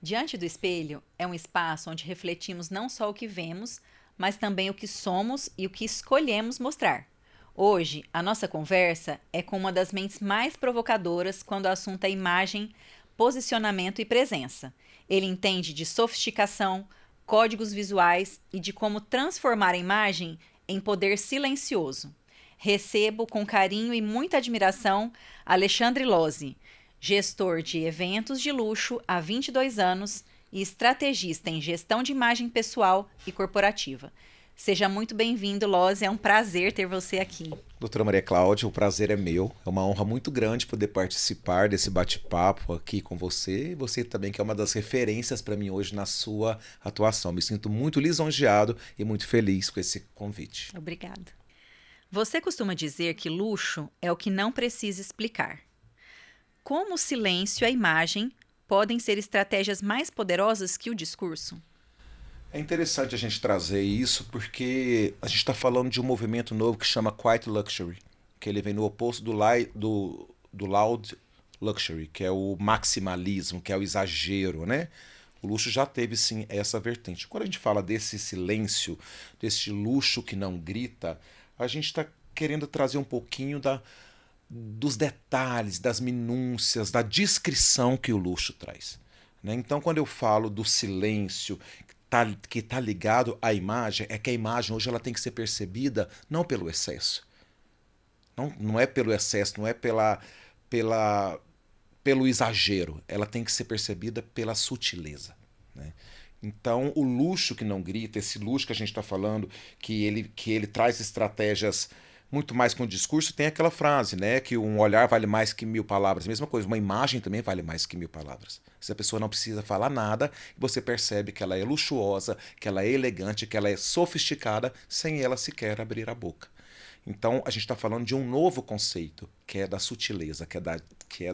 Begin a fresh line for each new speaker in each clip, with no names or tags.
Diante do espelho é um espaço onde refletimos não só o que vemos, mas também o que somos e o que escolhemos mostrar. Hoje, a nossa conversa é com uma das mentes mais provocadoras quando o assunto é imagem, posicionamento e presença. Ele entende de sofisticação, códigos visuais e de como transformar a imagem em poder silencioso. Recebo com carinho e muita admiração Alexandre Lozzi, gestor de eventos de luxo há 22 anos e estrategista em gestão de imagem pessoal e corporativa. Seja muito bem-vindo, Lozzi. É um prazer ter você aqui.
Doutora Maria Cláudia, o prazer é meu. É uma honra muito grande poder participar desse bate-papo aqui com você. E você também, que é uma das referências para mim hoje na sua atuação. Me sinto muito lisonjeado e muito feliz com esse convite.
Obrigada. Você costuma dizer que luxo é o que não precisa explicar. Como o silêncio e a imagem podem ser estratégias mais poderosas que o discurso?
É interessante a gente trazer isso porque a gente está falando de um movimento novo que chama Quiet Luxury, que ele vem no oposto do Loud Luxury, que é o maximalismo, que é o exagero, né? O luxo já teve, sim, essa vertente. Quando a gente fala desse silêncio, desse luxo que não grita, a gente está querendo trazer um pouquinho dos detalhes, das minúcias, da discrição que o luxo traz, né? Então, quando eu falo do silêncio que está ligado à imagem, é que a imagem hoje ela tem que ser percebida não pelo excesso. Não é pelo excesso, não é pelo exagero. Ela tem que ser percebida pela sutileza, né? Então, o luxo que não grita, esse luxo que a gente está falando, que ele traz estratégias muito mais com o discurso, tem aquela frase, né, que um olhar vale mais que 1000 palavras. Mesma coisa, uma imagem também vale mais que 1000 palavras. Se a pessoa não precisa falar nada, você percebe que ela é luxuosa, que ela é elegante, que ela é sofisticada, sem ela sequer abrir a boca. Então, a gente está falando de um novo conceito, que é da sutileza, que é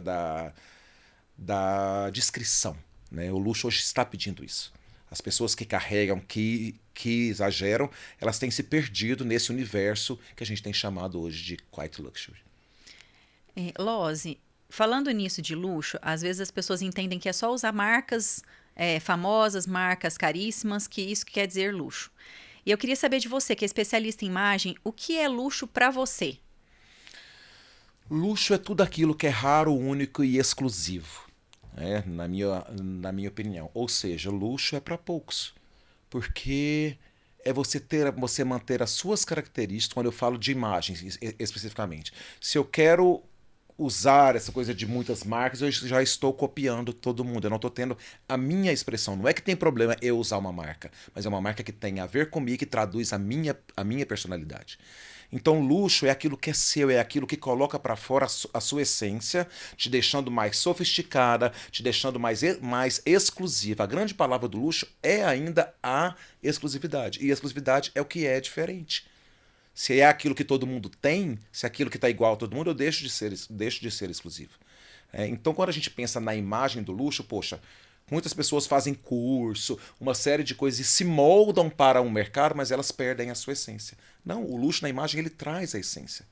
da discrição, né? O luxo hoje está pedindo isso. As pessoas que carregam, que exageram, elas têm se perdido nesse universo que a gente tem chamado hoje de Quiet Luxury.
Lozzi, falando nisso de luxo, às vezes as pessoas entendem que é só usar marcas famosas, marcas caríssimas, que isso quer dizer luxo. E eu queria saber de você, que é especialista em imagem, o que é luxo para você?
Luxo é tudo aquilo que é raro, único e exclusivo, na minha opinião. Ou seja, luxo é para poucos, porque é você manter as suas características, quando eu falo de imagens especificamente. Se eu quero usar essa coisa de muitas marcas, eu já estou copiando todo mundo. Eu não estou tendo a minha expressão. Não é que tem problema eu usar uma marca, mas é uma marca que tem a ver comigo, que traduz a minha personalidade. Então, luxo é aquilo que é seu, é aquilo que coloca para fora a sua essência, te deixando mais sofisticada, te deixando mais exclusiva. A grande palavra do luxo é ainda a exclusividade. E a exclusividade é o que é diferente. Se é aquilo que todo mundo tem, se é aquilo que está igual a todo mundo, eu deixo de ser exclusivo. Então, quando a gente pensa na imagem do luxo, poxa, muitas pessoas fazem curso, uma série de coisas e se moldam para um mercado, mas elas perdem a sua essência. Não, o luxo na imagem ele traz a essência.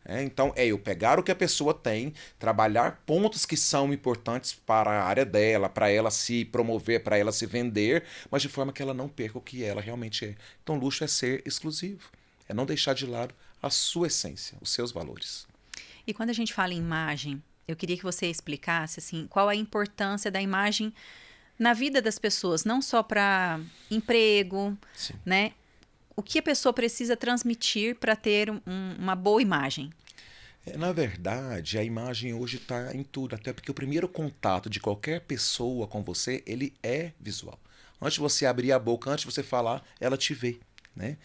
Então, eu pegar o que a pessoa tem, trabalhar pontos que são importantes para a área dela, para ela se promover, para ela se vender, mas de forma que ela não perca o que ela realmente é. Então, luxo é ser exclusivo. É não deixar de lado a sua essência, os seus valores.
E quando a gente fala em imagem, eu queria que você explicasse assim, qual a importância da imagem na vida das pessoas, não só para emprego,
Sim.
né? O que a pessoa precisa transmitir para ter uma boa imagem?
Na verdade, a imagem hoje está em tudo, até porque o primeiro contato de qualquer pessoa com você, ele é visual. Antes de você abrir a boca, antes de você falar, ela te vê, né?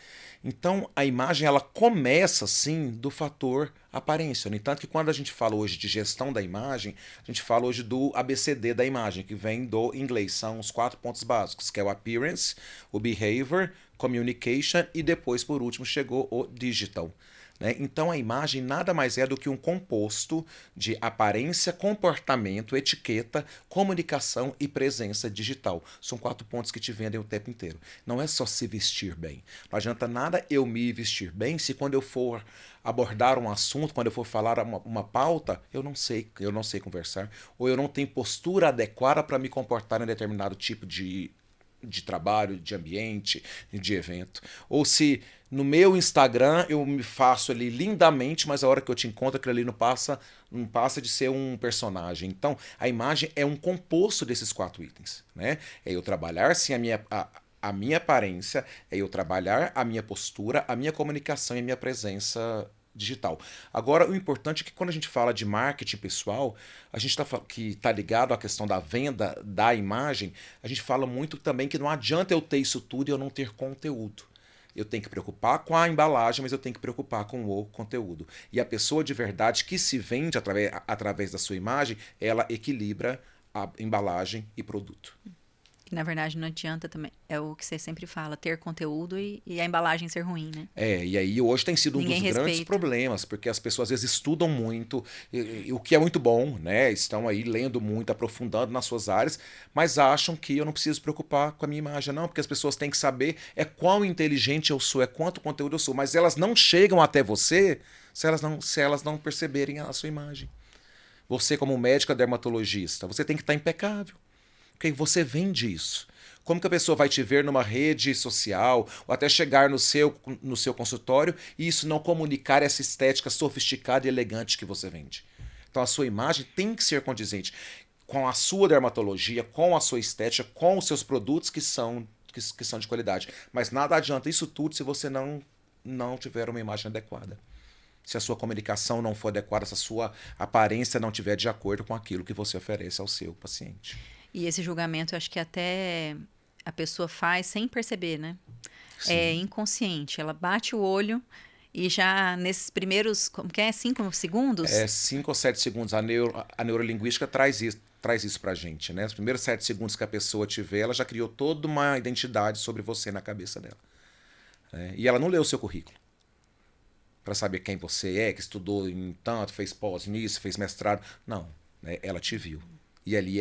Então, a imagem ela começa, sim, do fator aparência. No entanto, que quando a gente fala hoje de gestão da imagem, a gente fala hoje do ABCD da imagem, que vem do inglês. São os 4 pontos básicos, que é o appearance, o behavior, communication e depois, por último, chegou o digital. né? Então a imagem nada mais é do que um composto de aparência, comportamento, etiqueta, comunicação e presença digital. São 4 pontos que te vendem o tempo inteiro. Não é só se vestir bem. Não adianta nada eu me vestir bem se quando eu for abordar um assunto, quando eu for falar uma pauta, eu não sei conversar, ou eu não tenho postura adequada para me comportar em determinado tipo de trabalho, de ambiente, de evento. Ou se no meu Instagram eu me faço ali lindamente, mas a hora que eu te encontro aquilo ali não passa de ser um personagem. Então, a imagem é um composto desses 4 itens, né? É eu trabalhar sim a minha aparência, é eu trabalhar a minha postura, a minha comunicação e a minha presença digital. Agora, o importante é que quando a gente fala de marketing pessoal, a gente que está ligado à questão da venda da imagem, a gente fala muito também que não adianta eu ter isso tudo e eu não ter conteúdo. Eu tenho que preocupar com a embalagem, mas eu tenho que preocupar com o conteúdo. E a pessoa de verdade que se vende através da sua imagem, ela equilibra a embalagem e produto.
Que na verdade não adianta também. É o que você sempre fala, ter conteúdo e a embalagem ser ruim, né?
E aí hoje tem sido
Ninguém
um dos grandes
respeita.
problemas, porque as pessoas às vezes estudam muito, o que é muito bom, né? Estão aí lendo muito, aprofundando nas suas áreas, mas acham que eu não preciso preocupar com a minha imagem, não, porque as pessoas têm que saber quão inteligente eu sou, quanto conteúdo eu sou, mas elas não chegam até você se elas não perceberem a sua imagem. Você, como médica dermatologista, você tem que estar impecável. Porque você vende isso. Como que a pessoa vai te ver numa rede social ou até chegar no seu consultório e isso não comunicar essa estética sofisticada e elegante que você vende? Então a sua imagem tem que ser condizente com a sua dermatologia, com a sua estética, com os seus produtos que são de qualidade. Mas nada adianta isso tudo se você não tiver uma imagem adequada. Se a sua comunicação não for adequada, se a sua aparência não estiver de acordo com aquilo que você oferece ao seu paciente.
E esse julgamento, eu acho que até a pessoa faz sem perceber, né?
Sim.
É inconsciente. Ela bate o olho e já nesses primeiros, como que é? 5 segundos?
5 ou 7 segundos. A neurolinguística traz isso pra gente, né? Os primeiros 7 segundos que a pessoa te vê, ela já criou toda uma identidade sobre você na cabeça dela. E ela não leu o seu currículo para saber quem você é, que estudou em tanto, fez pós nisso, fez mestrado. Não, né? Ela te viu. E ali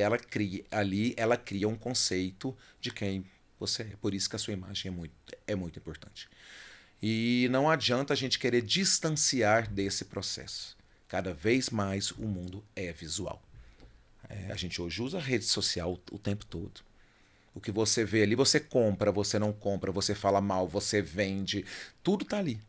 ela cria um conceito de quem você é. Por isso que a sua imagem é muito importante. E não adianta a gente querer distanciar desse processo. Cada vez mais o mundo é visual. A gente hoje usa a rede social o tempo todo. O que você vê ali, você compra, você não compra, você fala mal, você vende. Tudo está ali.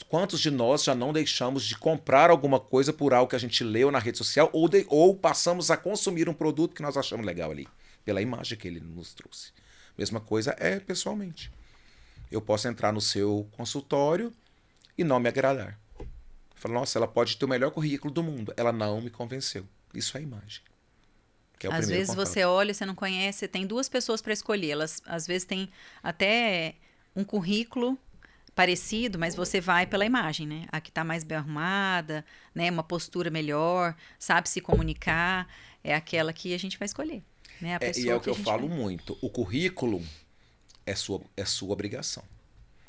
Quantos de nós já não deixamos de comprar alguma coisa por algo que a gente leu na rede social ou passamos a consumir um produto que nós achamos legal ali, pela imagem que ele nos trouxe. Mesma coisa é pessoalmente. Eu posso entrar no seu consultório e não me agradar. Falo, nossa, ela pode ter o melhor currículo do mundo. Ela não me convenceu. Isso é imagem. Que é o
Às
primeiro
vezes
contato.
você olha, você não conhece, tem 2 pessoas para escolher. Elas às vezes têm até um currículo parecido, mas você vai pela imagem, né? A que está mais bem arrumada, né? Uma postura melhor, sabe se comunicar, é aquela que a gente vai escolher, né? A pessoa
E é o que eu
a gente
falo
vai...
muito. O currículo é sua obrigação.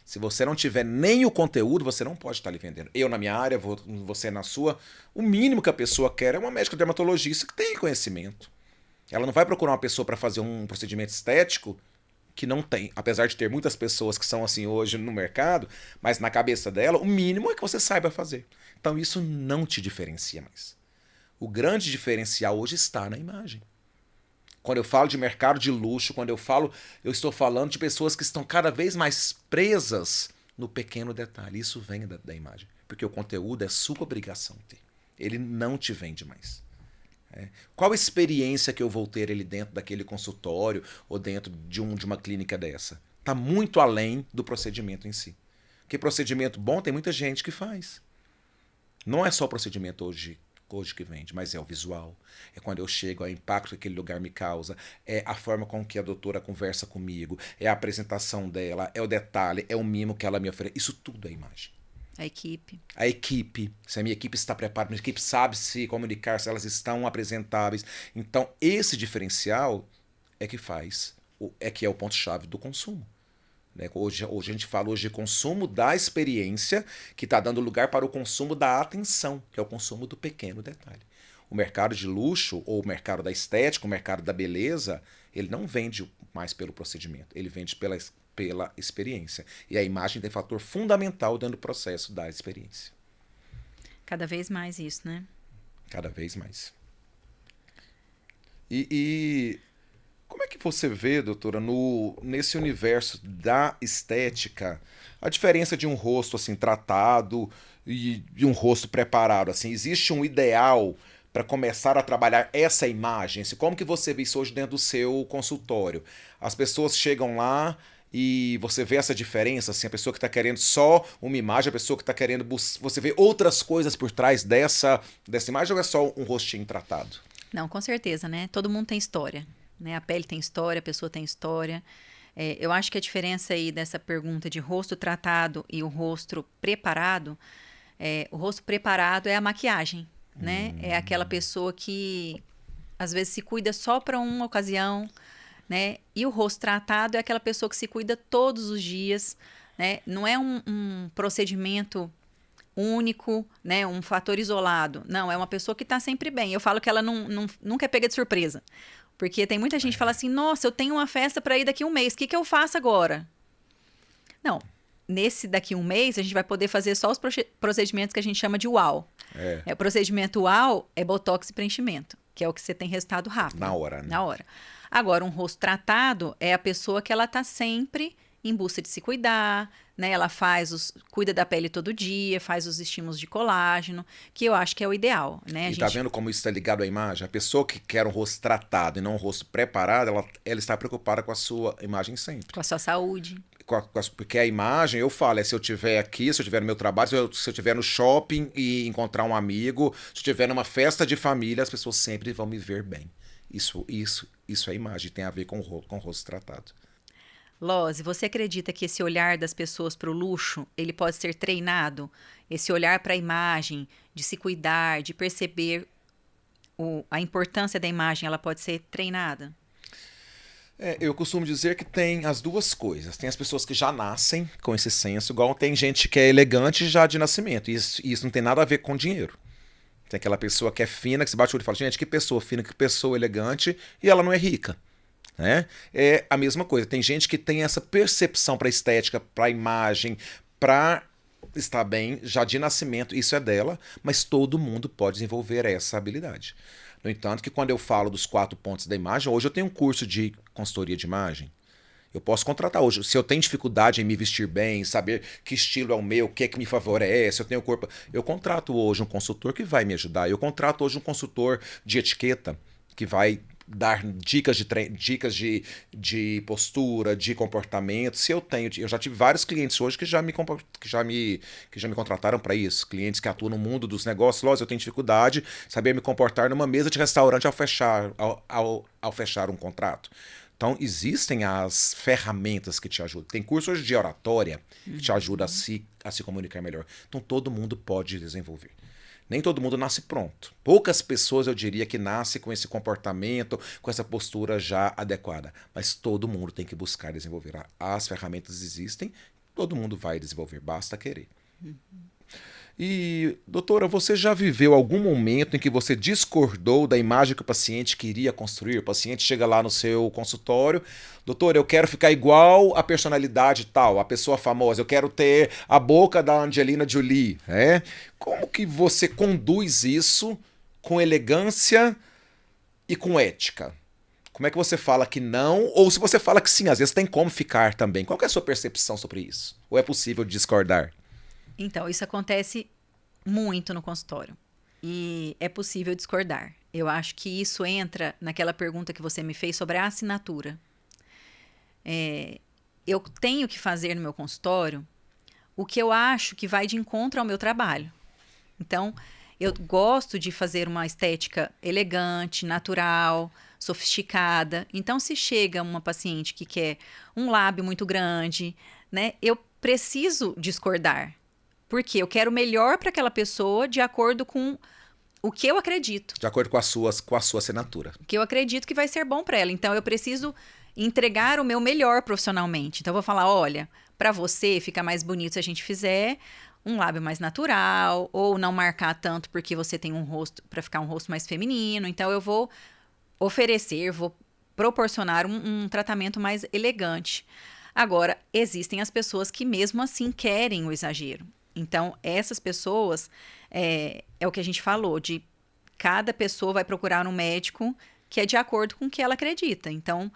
Se você não tiver nem o conteúdo, você não pode estar ali vendendo. Eu na minha área, você na sua. O mínimo que a pessoa quer é uma médica dermatologista que tem conhecimento. Ela não vai procurar uma pessoa para fazer um procedimento estético que não tem. Apesar de ter muitas pessoas que são assim hoje no mercado, mas na cabeça dela, o mínimo é que você saiba fazer. Então isso não te diferencia mais. O grande diferencial hoje está na imagem. Quando eu falo de mercado de luxo, eu estou falando de pessoas que estão cada vez mais presas no pequeno detalhe. Isso vem da imagem. Porque o conteúdo é sua obrigação ter. Ele não te vende mais. Qual experiência que eu vou ter ele dentro daquele consultório ou dentro de uma clínica dessa? Está muito além do procedimento em si. Porque procedimento bom tem muita gente que faz. Não é só o procedimento hoje que vende, mas é o visual. É quando eu chego, é o impacto que aquele lugar me causa, é a forma com que a doutora conversa comigo, é a apresentação dela, é o detalhe, é o mimo que ela me oferece. Isso tudo é imagem.
A equipe.
A equipe, se a minha equipe está preparada, a minha equipe sabe se comunicar, se elas estão apresentáveis. Então, esse diferencial é que é o ponto-chave do consumo. Né? Hoje a gente fala hoje de consumo da experiência, que está dando lugar para o consumo da atenção, que é o consumo do pequeno detalhe. O mercado de luxo, ou o mercado da estética, o mercado da beleza, ele não vende mais pelo procedimento, ele vende pela experiência. E a imagem tem fator fundamental dentro do processo da experiência.
Cada vez mais isso, né?
Cada vez mais. E como é que você vê, doutora, nesse universo da estética, a diferença de um rosto assim tratado e de um rosto preparado? Assim, existe um ideal para começar a trabalhar essa imagem? Assim, como que você vê isso hoje dentro do seu consultório? As pessoas chegam lá e você vê essa diferença, assim, a pessoa que está querendo só uma imagem, a pessoa que está querendo você vê outras coisas por trás dessa imagem, ou é só um rostinho tratado?
Não, com certeza, né? Todo mundo tem história, né? A pele tem história, a pessoa tem história. Eu acho que a diferença aí dessa pergunta de rosto tratado e o rosto preparado, o rosto preparado é a maquiagem, né? É aquela pessoa que às vezes se cuida só para uma ocasião, né? E o rosto tratado é aquela pessoa que se cuida todos os dias, né? Não é um procedimento único, né? Um fator isolado. Não, é uma pessoa que está sempre bem. Eu falo que ela nunca é pega de surpresa. Porque tem muita gente que fala assim, nossa, eu tenho uma festa para ir daqui a um mês, o que eu faço agora? Não, nesse daqui a um mês a gente vai poder fazer só os procedimentos que a gente chama de UAU. O procedimento UAU é botox e preenchimento, que é o que você tem resultado rápido.
Na hora, né?
Na hora. Agora, um rosto tratado é a pessoa que ela está sempre em busca de se cuidar, né? Ela cuida da pele todo dia, faz os estímulos de colágeno, que eu acho que é o ideal, né?
E tá vendo como isso está ligado à imagem? A pessoa que quer um rosto tratado e não um rosto preparado, ela está preocupada com a sua imagem sempre.
Com a sua saúde.
Porque a imagem, eu falo, se eu estiver aqui, se eu estiver no meu trabalho, se eu estiver no shopping e encontrar um amigo, se eu estiver numa festa de família, as pessoas sempre vão me ver bem. Isso é imagem, tem a ver com o rosto tratado.
Lose, você acredita que esse olhar das pessoas para o luxo, ele pode ser treinado? Esse olhar para a imagem, de se cuidar, de perceber a importância da imagem, ela pode ser treinada?
Eu costumo dizer que tem as duas coisas. Tem as pessoas que já nascem com esse senso, igual tem gente que é elegante já de nascimento. E isso não tem nada a ver com dinheiro. Tem aquela pessoa que é fina, que se bate o olho e fala, gente, que pessoa fina, que pessoa elegante, e ela não é rica. Né? É a mesma coisa. Tem gente que tem essa percepção para estética, para imagem, para estar bem, já de nascimento, isso é dela, mas todo mundo pode desenvolver essa habilidade. No entanto, que quando eu falo dos 4 pontos da imagem, hoje eu tenho um curso de consultoria de imagem. Eu posso contratar hoje. Se eu tenho dificuldade em me vestir bem, saber que estilo é o meu, o que é que me favorece, eu tenho corpo. Eu contrato hoje um consultor que vai me ajudar. Eu contrato hoje um consultor de etiqueta que vai dar dicas de postura, de comportamento. Se eu já tive vários clientes hoje que já me contrataram para isso. Clientes que atuam no mundo dos negócios. Lógico, eu tenho dificuldade de saber me comportar numa mesa de restaurante ao fechar um contrato. Então, existem as ferramentas que te ajudam. Tem cursos de oratória que te ajudam a se comunicar melhor. Então, todo mundo pode desenvolver. Nem todo mundo nasce pronto. Poucas pessoas, eu diria, que nascem com esse comportamento, com essa postura já adequada. Mas todo mundo tem que buscar desenvolver. As ferramentas existem, todo mundo vai desenvolver, basta querer. E, doutora, você já viveu algum momento em que você discordou da imagem que o paciente queria construir? O paciente chega lá no seu consultório, doutor, eu quero ficar igual a personalidade tal, a pessoa famosa, eu quero ter a boca da Angelina Jolie. Como que você conduz isso com elegância e com ética? Como é que você fala que não? Ou se você fala que sim, às vezes tem como ficar também. Qual que é a sua percepção sobre isso? Ou é possível discordar?
Então, isso acontece muito no consultório e é possível discordar. Eu acho que isso entra naquela pergunta que você me fez sobre a assinatura. Eu tenho que fazer no meu consultório o que eu acho que vai de encontro ao meu trabalho. Então, eu gosto de fazer uma estética elegante, natural, sofisticada. Então, se chega uma paciente que quer um lábio muito grande, né, eu preciso discordar. Porque eu quero o melhor para aquela pessoa de acordo com o que eu acredito.
De acordo com a sua assinatura.
Que eu acredito que vai ser bom para ela. Então, eu preciso entregar o meu melhor profissionalmente. Então, eu vou falar, olha, para você fica mais bonito se a gente fizer um lábio mais natural, ou não marcar tanto porque você tem um rosto, para ficar um rosto mais feminino. Então, eu vou oferecer, vou proporcionar um tratamento mais elegante. Agora, existem as pessoas que mesmo assim querem o exagero. Então, essas pessoas, é o que a gente falou, de cada pessoa vai procurar um médico que é de acordo com o que ela acredita. Então,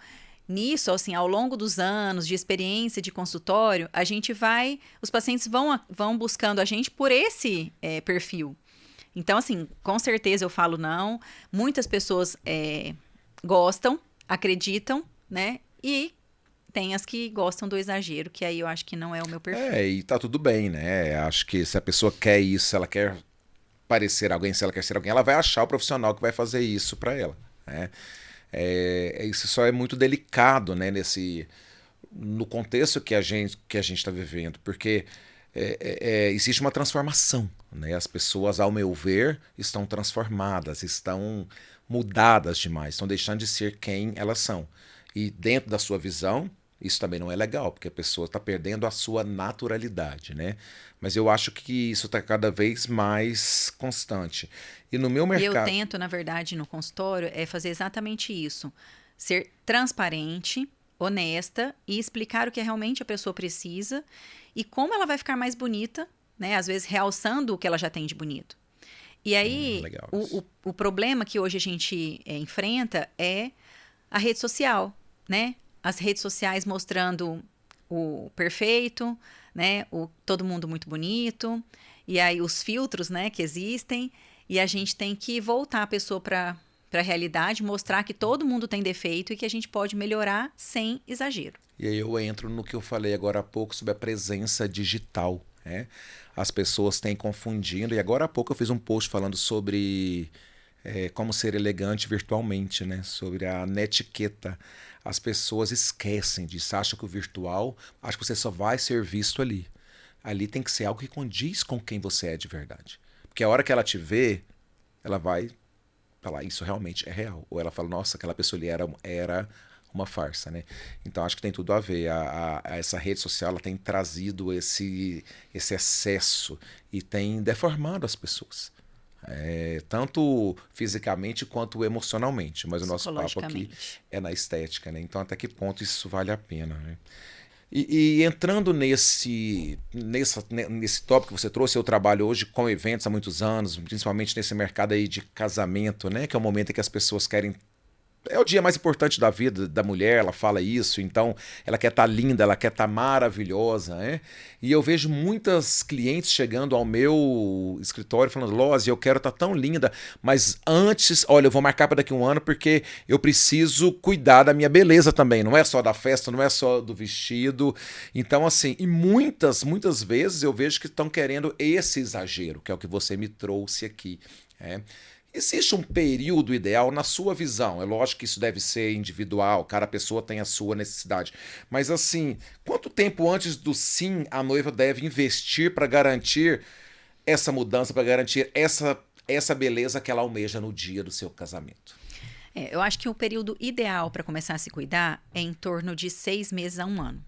nisso, assim, ao longo dos anos de experiência de consultório, a gente os pacientes vão buscando a gente por esse perfil. Então, assim, com certeza eu falo não. Muitas pessoas gostam, acreditam, né? E tem as que gostam do exagero, que aí eu acho que não é o meu perfil.
E tá tudo bem, né? Acho que se a pessoa quer isso, se ela quer parecer alguém, se ela quer ser alguém, ela vai achar o profissional que vai fazer isso para ela, né? Isso só é muito delicado, né? No contexto que a gente está vivendo, porque existe uma transformação, né? As pessoas, ao meu ver, estão transformadas, estão mudadas demais, estão deixando de ser quem elas são. E dentro da sua visão, isso também não é legal, porque a pessoa está perdendo a sua naturalidade, né? Mas eu acho que isso está cada vez mais constante. E no meu
E eu
mercado...
tento, na verdade, no consultório, fazer exatamente isso. Ser transparente, honesta e explicar o que realmente a pessoa precisa e como ela vai ficar mais bonita, né? Às vezes realçando o que ela já tem de bonito. E aí,
legal
o problema que hoje a gente enfrenta é a rede social, né? As redes sociais mostrando o perfeito, né? Todo mundo muito bonito. E aí os filtros, né, que existem. E a gente tem que voltar a pessoa para a realidade, mostrar que todo mundo tem defeito e que a gente pode melhorar sem exagero.
E aí eu entro no que eu falei agora há pouco sobre a presença digital, né? As pessoas têm confundindo, e agora há pouco eu fiz um post falando sobre como ser elegante virtualmente, né? Sobre a netiqueta. As pessoas esquecem disso, acham que o virtual, acho que você só vai ser visto ali. Ali tem que ser algo que condiz com quem você é de verdade. Porque a hora que ela te vê, ela vai falar, isso realmente é real. Ou ela fala, nossa, aquela pessoa ali era uma farsa, né? Então acho que tem tudo a ver. Essa rede social ela tem trazido esse excesso e tem deformado as pessoas. Tanto fisicamente quanto emocionalmente. Mas o nosso papo aqui é na estética, né? Então até que ponto isso vale a pena, né? E entrando nesse tópico que você trouxe, eu trabalho hoje com eventos há muitos anos, principalmente nesse mercado aí de casamento, né? Que é o momento em que as pessoas querem... É o dia mais importante da vida da mulher, ela fala isso, então ela quer estar linda, ela quer estar maravilhosa, né? E eu vejo muitas clientes chegando ao meu escritório falando, Lose, eu quero estar tão linda, mas antes, olha, eu vou marcar para daqui a um ano porque eu preciso cuidar da minha beleza também, não é só da festa, não é só do vestido. Então, assim, e muitas vezes eu vejo que estão querendo esse exagero, que é o que você me trouxe aqui, né? Existe um período ideal na sua visão? É lógico que isso deve ser individual, cada pessoa tem a sua necessidade. Mas assim, quanto tempo antes do sim a noiva deve investir para garantir essa mudança, para garantir essa beleza que ela almeja no dia do seu casamento?
Eu acho que o período ideal para começar a se cuidar é em torno de 6 meses a 1 ano.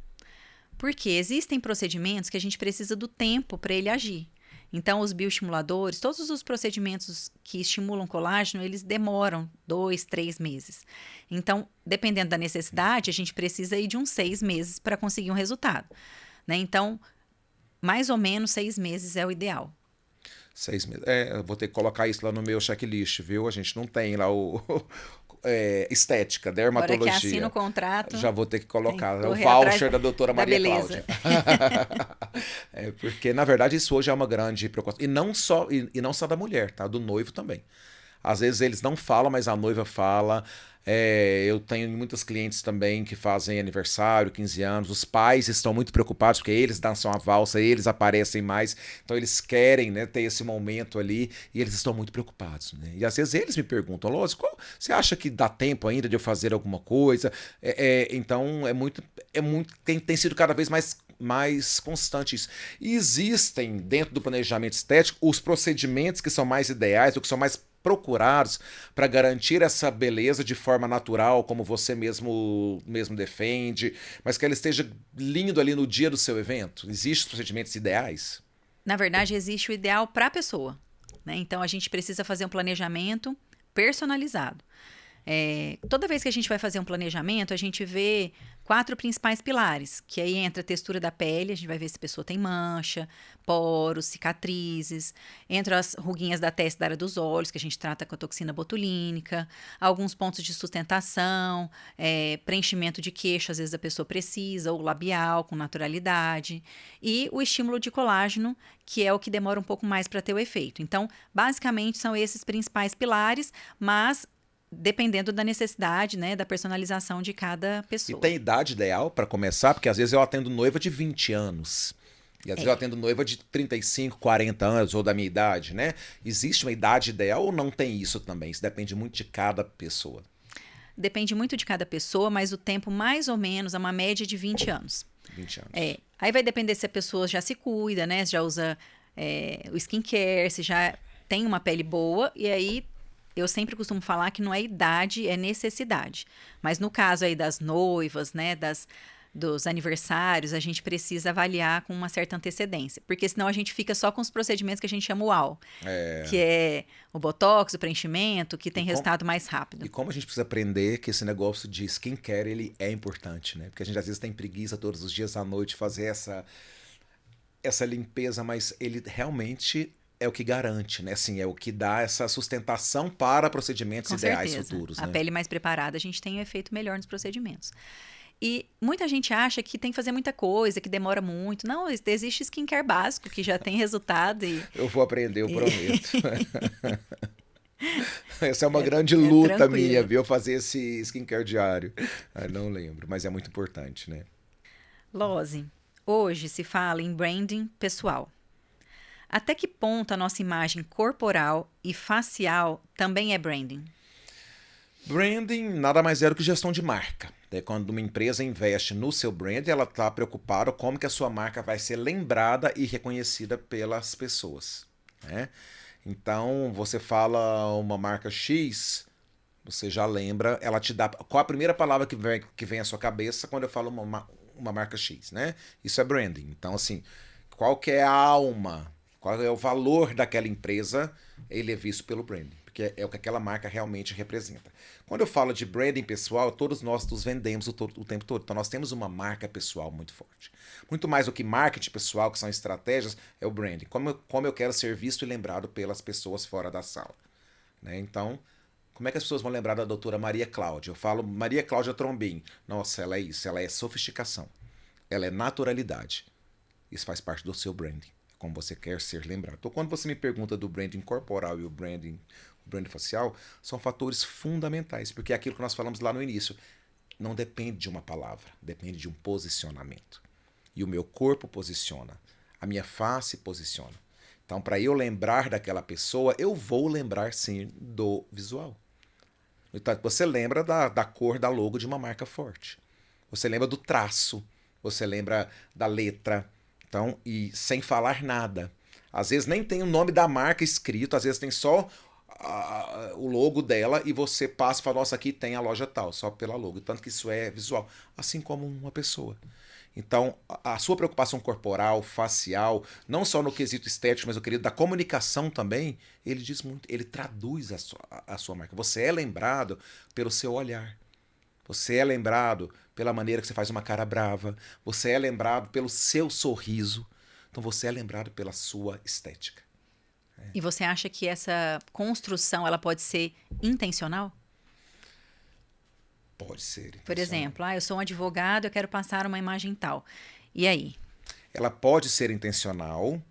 Porque existem procedimentos que a gente precisa do tempo para ele agir. Então, os bioestimuladores, todos os procedimentos que estimulam colágeno, eles demoram 2, 3 meses. Então, dependendo da necessidade, a gente precisa ir de uns 6 meses para conseguir um resultado, né? Então, mais ou menos 6 meses é o ideal.
6 meses. Eu vou ter que colocar isso lá no meu checklist, viu? A gente não tem lá estética, dermatologia.
Agora que assina o contrato.
Já vou ter que colocar o voucher da doutora Maria Cláudia. Porque, na verdade, isso hoje é uma grande preocupação. E não só da mulher, tá? Do noivo também. Às vezes eles não falam, mas a noiva fala. Eu tenho muitos clientes também que fazem aniversário, 15 anos. Os pais estão muito preocupados porque eles dançam a valsa, eles aparecem mais. Então eles querem, né, ter esse momento ali e eles estão muito preocupados, né? E às vezes eles me perguntam, Lose, você acha que dá tempo ainda de eu fazer alguma coisa? Então tem sido cada vez mais constante isso. E existem, dentro do planejamento estético, os procedimentos que são mais ideais, ou que são mais procurados para garantir essa beleza de forma natural, como você mesmo defende, mas que ela esteja lindo ali no dia do seu evento? Existem os procedimentos ideais?
Na verdade, existe o ideal para a pessoa, né? Então, a gente precisa fazer um planejamento personalizado. Toda vez que a gente vai fazer um planejamento, a gente vê 4 principais pilares, que aí entra a textura da pele, a gente vai ver se a pessoa tem mancha, poros, cicatrizes, entra as ruguinhas da testa, da área dos olhos, que a gente trata com a toxina botulínica, alguns pontos de sustentação, preenchimento de queixo, às vezes a pessoa precisa, ou labial, com naturalidade, e o estímulo de colágeno, que é o que demora um pouco mais para ter o efeito. Então, basicamente, são esses principais pilares, mas dependendo da necessidade, né, da personalização de cada
E
pessoa.
tem idade ideal para começar? Porque às vezes eu atendo noiva de 20 anos. E às vezes eu atendo noiva de 35, 40 anos, ou da minha idade, né? Existe uma idade ideal ou não tem isso também? Isso depende muito de cada pessoa.
Depende muito de cada pessoa, mas o tempo mais ou menos é uma média de 20 anos.
20 anos.
Aí vai depender se a pessoa já se cuida, né? Se já usa o skincare, se já tem uma pele boa, e aí eu sempre costumo falar que não é idade, é necessidade. Mas no caso aí das noivas, né, dos aniversários, a gente precisa avaliar com uma certa antecedência. Porque senão a gente fica só com os procedimentos que a gente chama UAU. Que é o botox, o preenchimento, que tem resultado mais rápido.
E como a gente precisa aprender que esse negócio de skincare, ele é importante, né? Porque a gente às vezes tem preguiça todos os dias à noite fazer essa limpeza, mas ele realmente é o que garante, né? Assim, é o que dá essa sustentação para procedimentos
Com
ideais
certeza.
futuros,
A
né?
pele mais preparada, a gente tem um efeito melhor nos procedimentos. E muita gente acha que tem que fazer muita coisa, que demora muito. Não, existe skincare básico que já tem resultado.
Eu vou aprender, eu prometo. Essa é uma grande luta
tranquilo.
minha, viu? Fazer esse skincare diário. Não lembro, mas é muito importante, né?
Lose, hoje se fala em branding pessoal. Até que ponto a nossa imagem corporal e facial também é branding?
Branding nada mais é do que gestão de marca. Quando uma empresa investe no seu brand, ela está preocupada como que a sua marca vai ser lembrada e reconhecida pelas pessoas, né? Então, você fala uma marca X, você já lembra, ela te dá... Qual a primeira palavra que vem à sua cabeça quando eu falo uma marca X, né? Isso é branding. Então, assim, qual que é a alma, qual é o valor daquela empresa, ele é visto pelo branding, porque é o que aquela marca realmente representa. Quando eu falo de branding pessoal, todos nós nos vendemos o tempo todo. Então, nós temos uma marca pessoal muito forte. Muito mais do que marketing pessoal, que são estratégias, é o branding. Como eu quero ser visto e lembrado pelas pessoas fora da sala, né? Então, como é que as pessoas vão lembrar da doutora Maria Cláudia? Eu falo Maria Cláudia Trombin. Nossa, ela é isso. Ela é sofisticação. Ela é naturalidade. Isso faz parte do seu branding. Como você quer ser lembrado. Então, quando você me pergunta do branding corporal e o branding facial, são fatores fundamentais. Porque é aquilo que nós falamos lá no início. Não depende de uma palavra. Depende de um posicionamento. E o meu corpo posiciona. A minha face posiciona. Então, para eu lembrar daquela pessoa, eu vou lembrar, sim, do visual. Então, você lembra da cor da logo de uma marca forte. Você lembra do traço. Você lembra da letra. Então, e sem falar nada. Às vezes nem tem o nome da marca escrito, às vezes tem só o logo dela e você passa e fala, nossa, aqui tem a loja tal, só pela logo. Tanto que isso é visual. Assim como uma pessoa. Então, a sua preocupação corporal, facial, não só no quesito estético, mas o querido da comunicação também, ele diz muito, ele traduz a sua marca. Você é lembrado pelo seu olhar. Você é lembrado pela maneira que você faz uma cara brava. Você é lembrado pelo seu sorriso. Então, você é lembrado pela sua estética.
E você acha que essa construção ela pode ser intencional?
Pode ser intencional.
Por exemplo, eu sou um advogado, eu quero passar uma imagem tal. E aí?
Ela pode ser intencional,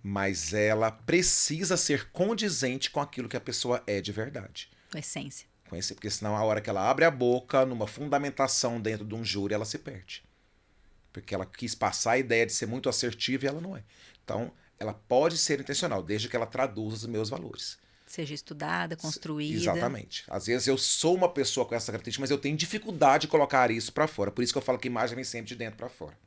mas ela precisa ser condizente com aquilo que a pessoa é de verdade.
Com essência.
Porque senão a hora que ela abre a boca numa fundamentação dentro de um júri, ela se perde. Porque ela quis passar a ideia de ser muito assertiva e ela não é. Então, ela pode ser intencional, desde que ela traduza os meus valores.
Seja estudada, construída.
Exatamente. Às vezes eu sou uma pessoa com essa característica, mas eu tenho dificuldade de colocar isso para fora. Por isso que eu falo que a imagem vem sempre de dentro para fora.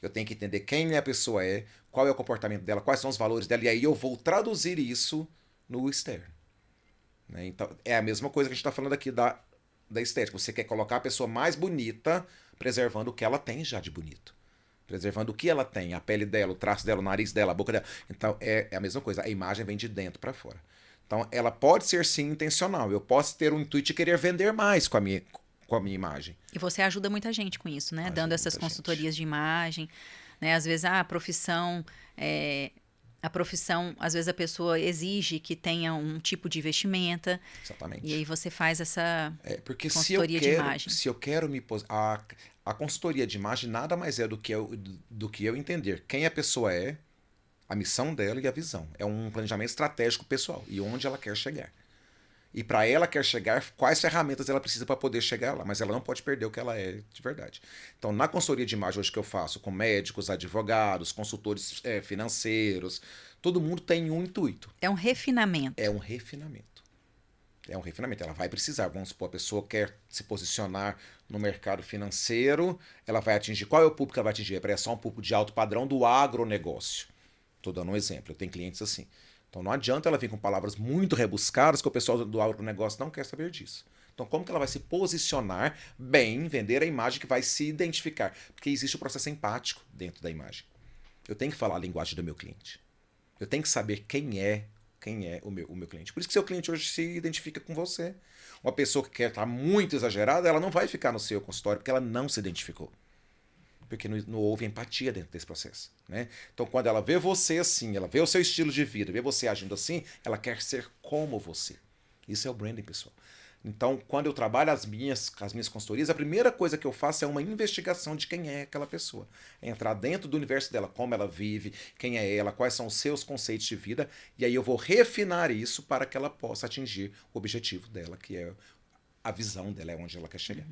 Eu tenho que entender quem a pessoa é, qual é o comportamento dela, quais são os valores dela, e aí eu vou traduzir isso no externo. Né? Então, é a mesma coisa que a gente está falando aqui da estética. Você quer colocar a pessoa mais bonita, preservando o que ela tem já de bonito. Preservando o que ela tem, a pele dela, o traço dela, o nariz dela, a boca dela. Então, é a mesma coisa. A imagem vem de dentro para fora. Então, ela pode ser, sim, intencional. Eu posso ter o intuito de querer vender mais com a minha imagem.
E você ajuda muita gente com isso, né?
Ajuda
Dando essas
muita
consultorias
gente.
de imagem, né? Às vezes, a profissão, às vezes a pessoa exige que tenha um tipo de vestimenta, e aí
Exatamente.
você faz essa
Porque
consultoria de imagem.
se eu quero a consultoria de imagem nada mais é do que eu entender quem a pessoa é, a missão dela e a visão. É um planejamento estratégico pessoal e onde ela quer chegar. E para ela quer chegar, quais ferramentas ela precisa para poder chegar lá, mas ela não pode perder o que ela é de verdade. Então, na consultoria de imagem hoje que eu faço com médicos, advogados, consultores financeiros, todo mundo tem um intuito.
É um refinamento.
É um refinamento. É um refinamento. Ela vai precisar, vamos supor, a pessoa quer se posicionar no mercado financeiro, ela vai atingir, qual é o público que ela vai atingir? É só um público de alto padrão do agronegócio. Estou dando um exemplo, eu tenho clientes assim. Então não adianta ela vir com palavras muito rebuscadas que o pessoal do agronegócio não quer saber disso. Então como que ela vai se posicionar bem, vender a imagem que vai se identificar? Porque existe o processo empático dentro da imagem. Eu tenho que falar a linguagem do meu cliente. Eu tenho que saber quem é o meu cliente. Por isso que seu cliente hoje se identifica com você. Uma pessoa que quer estar muito exagerada, ela não vai ficar no seu consultório porque ela não se identificou. Porque não houve empatia dentro desse processo. Né? Então, quando ela vê você assim, ela vê o seu estilo de vida, vê você agindo assim, ela quer ser como você. Isso é o branding, pessoal. Então, quando eu trabalho as minhas consultorias, a primeira coisa que eu faço é uma investigação de quem é aquela pessoa. É entrar dentro do universo dela, como ela vive, quem é ela, quais são os seus conceitos de vida, e aí eu vou refinar isso para que ela possa atingir o objetivo dela, que é a visão dela, é onde ela quer chegar.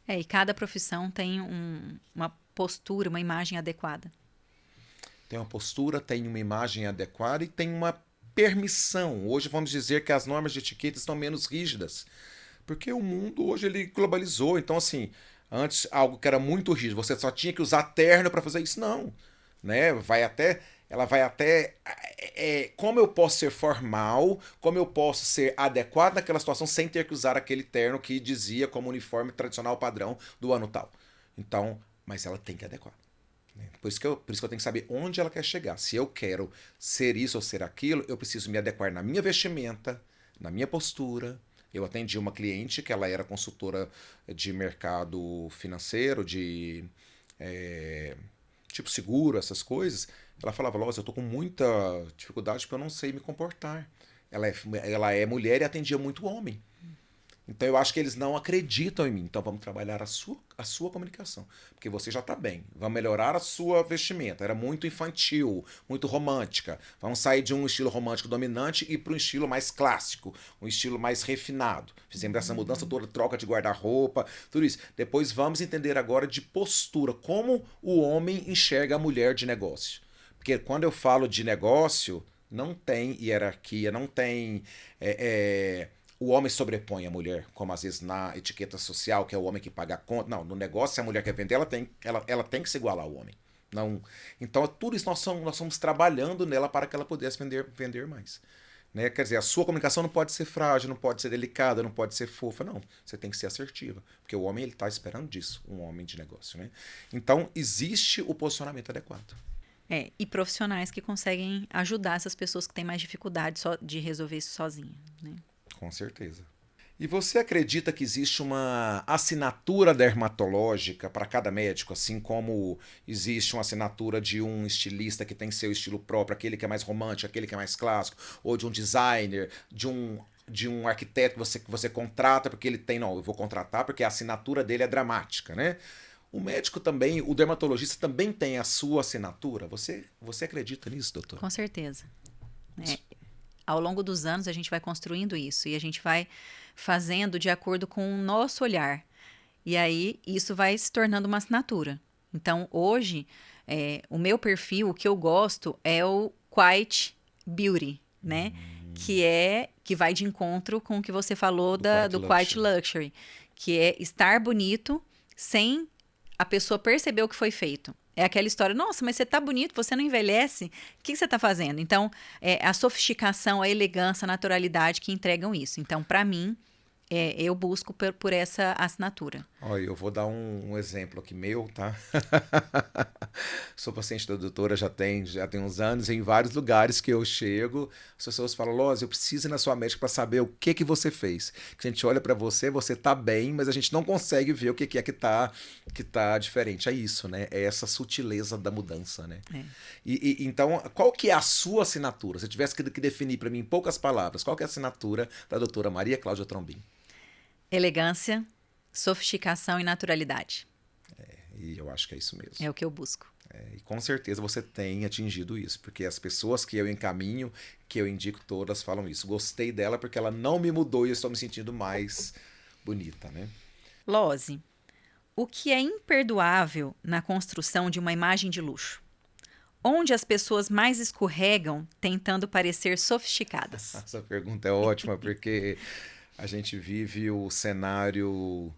E cada profissão tem uma postura, uma imagem adequada.
Tem uma postura, tem uma imagem adequada e tem uma permissão. Hoje vamos dizer que as normas de etiqueta estão menos rígidas, porque o mundo hoje ele globalizou. Então assim, antes algo que era muito rígido, você só tinha que usar terno para fazer isso, não, né? Ela vai até como eu posso ser formal, como eu posso ser adequado naquela situação sem ter que usar aquele terno que dizia como uniforme tradicional padrão do ano tal. Então, mas ela tem que adequar. Por isso que eu tenho que saber onde ela quer chegar. Se eu quero ser isso ou ser aquilo, eu preciso me adequar na minha vestimenta, na minha postura. Eu atendi uma cliente que ela era consultora de mercado financeiro, de tipo seguro, essas coisas. Ela falava, Loza, eu tô com muita dificuldade porque eu não sei me comportar. Ela é mulher e atendia muito homem. Então eu acho que eles não acreditam em mim. Então vamos trabalhar a sua comunicação. Porque você já está bem. Vamos melhorar a sua vestimenta. Era muito infantil, muito romântica. Vamos sair de um estilo romântico dominante e para um estilo mais clássico, um estilo mais refinado. Fizemos essa mudança toda, troca de guarda-roupa, tudo isso. Depois vamos entender agora de postura, como o homem enxerga a mulher de negócio. Porque quando eu falo de negócio, não tem hierarquia, não tem... o homem sobrepõe a mulher, como às vezes na etiqueta social, que é o homem que paga a conta. Não, no negócio, se a mulher quer vender, ela tem que se igualar ao homem. Não, então, tudo isso nós somos trabalhando nela para que ela pudesse vender mais. Né? Quer dizer, a sua comunicação não pode ser frágil, não pode ser delicada, não pode ser fofa, não. Você tem que ser assertiva, porque o homem está esperando disso, um homem de negócio. Né? Então, existe o posicionamento adequado.
E profissionais que conseguem ajudar essas pessoas que têm mais dificuldade de resolver isso sozinha, né?
Com certeza. E você acredita que existe uma assinatura dermatológica para cada médico, assim como existe uma assinatura de um estilista que tem seu estilo próprio, aquele que é mais romântico, aquele que é mais clássico, ou de um designer, de um arquiteto que você contrata porque ele tem, não, eu vou contratar porque a assinatura dele é dramática, né? O médico também, o dermatologista também tem a sua assinatura. Você acredita nisso, doutor?
Com certeza. Ao longo dos anos, a gente vai construindo isso e a gente vai fazendo de acordo com o nosso olhar. E aí, isso vai se tornando uma assinatura. Então, hoje, o meu perfil, o que eu gosto é o Quiet Beauty, né? Que vai de encontro com o que você falou do Quiet Luxury, que é estar bonito sem a pessoa percebeu o que foi feito. É aquela história, nossa, mas você tá bonito, você não envelhece, o que você tá fazendo? Então, a sofisticação, a elegância, a naturalidade que entregam isso. Então, para mim, eu busco por essa assinatura.
Olha, eu vou dar um exemplo aqui meu, tá? Sou paciente da doutora já tem uns anos, e em vários lugares que eu chego, as pessoas falam, Loz, eu preciso ir na sua médica para saber o que você fez. Que a gente olha para você, você tá bem, mas a gente não consegue ver o que é que tá diferente. É isso, né? É essa sutileza da mudança, né? Então, qual que é a sua assinatura? Se eu tivesse que definir para mim em poucas palavras, qual que é a assinatura da doutora Maria Cláudia Trombin?
Elegância, sofisticação e naturalidade.
E eu acho que é isso mesmo.
É o que eu busco.
E com certeza você tem atingido isso, porque as pessoas que eu encaminho, que eu indico, todas falam isso. Gostei dela porque ela não me mudou e eu estou me sentindo mais bonita, né?
Lose, o que é imperdoável na construção de uma imagem de luxo? Onde as pessoas mais escorregam tentando parecer sofisticadas?
Essa pergunta é ótima porque a gente vive o cenário...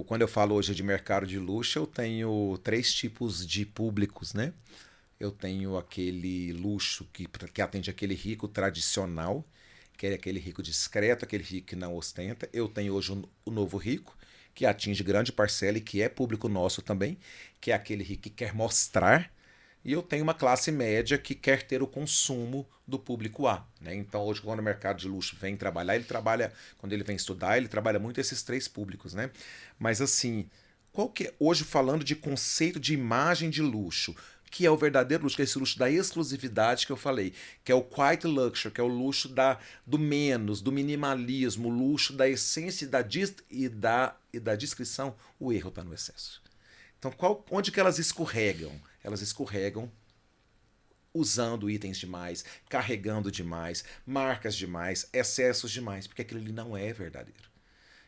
Quando eu falo hoje de mercado de luxo, eu tenho 3 tipos de públicos, né? Eu tenho aquele luxo que atende aquele rico tradicional, que é aquele rico discreto, aquele rico que não ostenta. Eu tenho hoje o novo rico, que atinge grande parcela e que é público nosso também, que é aquele rico que quer mostrar. E eu tenho uma classe média que quer ter o consumo do público A, né? Então, hoje, quando o mercado de luxo vem trabalhar, quando ele vem estudar, ele trabalha muito esses 3 públicos, né? Mas, assim, hoje, falando de conceito de imagem de luxo, que é o verdadeiro luxo, que é esse luxo da exclusividade que eu falei, que é o quiet luxury, que é o luxo do menos, do minimalismo, o luxo da essência e da discrição, o erro está no excesso. Então, onde que elas escorregam? Elas escorregam usando itens demais, carregando demais, marcas demais, excessos demais, porque aquilo ali não é verdadeiro.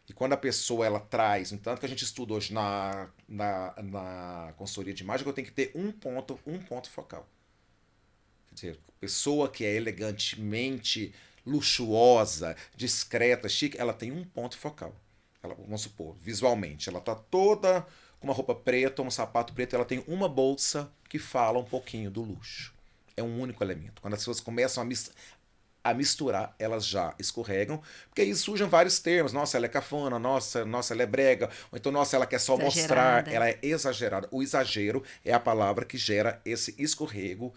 E quando a pessoa ela traz, no tanto que a gente estuda hoje na consultoria de imagem, que eu tenho que ter um ponto focal. Quer dizer, pessoa que é elegantemente luxuosa, discreta, chique, ela tem um ponto focal. Vamos supor, visualmente, ela está toda com uma roupa preta, um sapato preto, ela tem uma bolsa que fala um pouquinho do luxo. É um único elemento. Quando as pessoas começam a misturar, elas já escorregam, porque aí surgem vários termos. Nossa, ela é cafona, nossa, ela é brega, ou então, nossa, ela quer só mostrar, ela é exagerada. O exagero é a palavra que gera esse escorregão,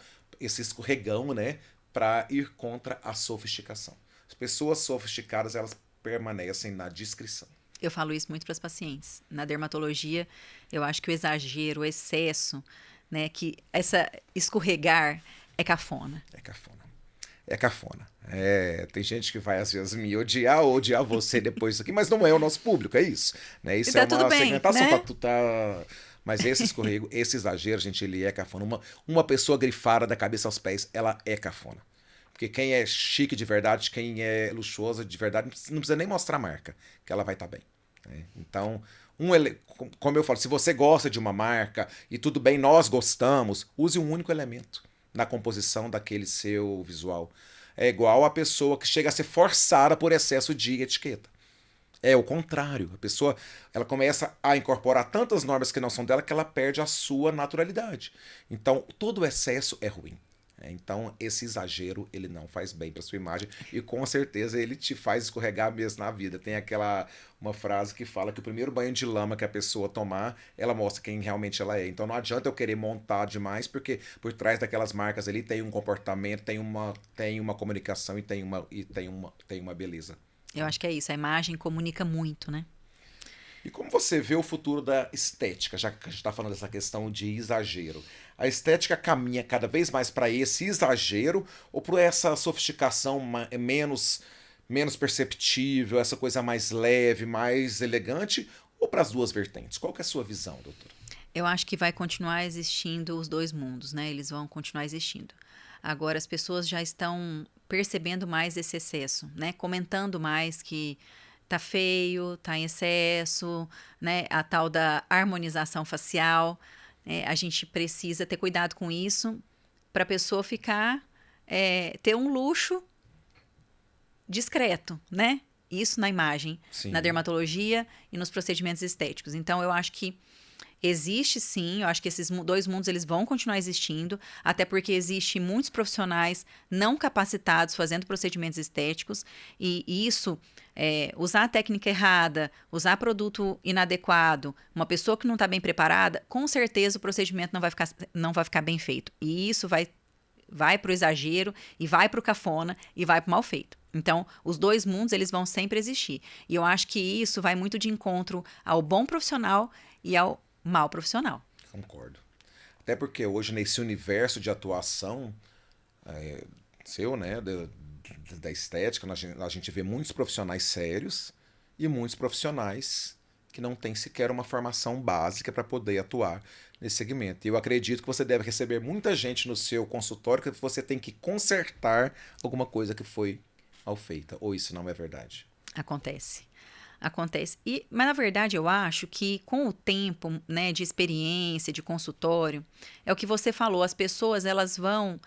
né, para ir contra a sofisticação. As pessoas sofisticadas, elas permanecem na discrição.
Eu falo isso muito para os pacientes. Na dermatologia, eu acho que o exagero, o excesso, né, que essa escorregar é cafona.
É cafona. Tem gente que vai, às vezes, me odiar ou odiar você depois disso aqui, mas não é o nosso público, é isso. Né? Isso
tá
é uma
tudo bem,
segmentação.
né?
Mas esse escorrego, esse exagero, gente, ele é cafona. Uma pessoa grifada da cabeça aos pés, ela é cafona. Porque quem é chique de verdade, quem é luxuosa de verdade, não precisa nem mostrar a marca, que ela vai estar bem. Né? Então, como eu falo, se você gosta de uma marca, e tudo bem, nós gostamos, use um único elemento na composição daquele seu visual. É igual a pessoa que chega a ser forçada por excesso de etiqueta. É o contrário. A pessoa ela começa a incorporar tantas normas que não são dela que ela perde a sua naturalidade. Então, todo excesso é ruim. Então, esse exagero, ele não faz bem para sua imagem e, com certeza, ele te faz escorregar mesmo na vida. Tem uma frase que fala que o primeiro banho de lama que a pessoa tomar, ela mostra quem realmente ela é. Então, não adianta eu querer montar demais, porque por trás daquelas marcas ali tem um comportamento, tem uma comunicação e tem uma beleza.
Eu acho que é isso. A imagem comunica muito, né?
E como você vê o futuro da estética, já que a gente está falando dessa questão de exagero? A estética caminha cada vez mais para esse exagero ou para essa sofisticação menos perceptível, essa coisa mais leve, mais elegante, ou para as duas vertentes? Qual que é a sua visão, doutora?
Eu acho que vai continuar existindo os dois mundos, né? Eles vão continuar existindo. Agora, as pessoas já estão percebendo mais esse excesso, né? Comentando mais que tá feio, tá em excesso, né? A tal da harmonização facial. A gente precisa ter cuidado com isso para a pessoa ficar, ter um luxo discreto, né? isso na imagem,
Sim.
na dermatologia e nos procedimentos estéticos. Então, eu acho que existe sim, eu acho que esses dois mundos eles vão continuar existindo, até porque existe muitos profissionais não capacitados fazendo procedimentos estéticos, e isso, usar a técnica errada, usar produto inadequado, uma pessoa que não está bem preparada, com certeza o procedimento não vai ficar bem feito. E isso vai para o exagero, e vai para o cafona, e vai para o mal feito. Então, os dois mundos eles vão sempre existir. E eu acho que isso vai muito de encontro ao bom profissional e ao mal profissional.
Concordo. Até porque hoje, nesse universo de atuação seu, né, da estética, a gente vê muitos profissionais sérios e muitos profissionais que não têm sequer uma formação básica para poder atuar nesse segmento. E eu acredito que você deve receber muita gente no seu consultório que você tem que consertar alguma coisa que foi mal feita. Ou isso não é verdade?
Acontece. Acontece. Mas, na verdade, eu acho que com o tempo, né, de experiência, de consultório, é o que você falou, as pessoas elas vão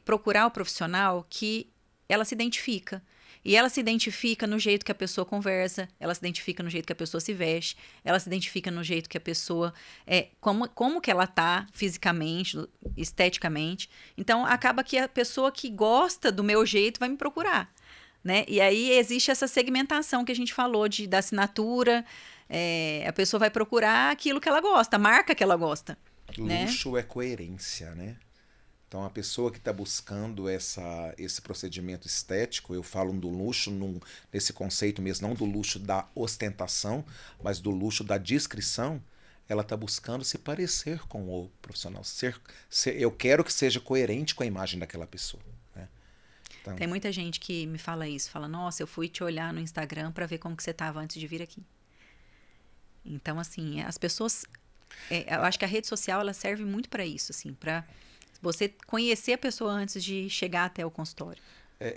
procurar o profissional que ela se identifica. E ela se identifica no jeito que a pessoa conversa, ela se identifica no jeito que a pessoa se veste, ela se identifica no jeito que a pessoa... como que ela tá fisicamente, esteticamente. Então, acaba que a pessoa que gosta do meu jeito vai me procurar. Né? E aí existe essa segmentação que a gente falou da assinatura, a pessoa vai procurar aquilo que ela gosta, a marca que ela gosta.
Luxo
Né?
é coerência, né? Então, a pessoa que está buscando esse procedimento estético, eu falo do luxo nesse conceito mesmo, não do luxo da ostentação, mas do luxo da discrição, ela está buscando se parecer com o profissional. Eu quero que seja coerente com a imagem daquela pessoa. Né? Então,
Tem muita gente que me fala isso, fala, nossa, eu fui te olhar no Instagram para ver como que você estava antes de vir aqui. Então, assim, as pessoas... eu acho que a rede social, ela serve muito para isso, assim, para você conhecer a pessoa antes de chegar até o consultório.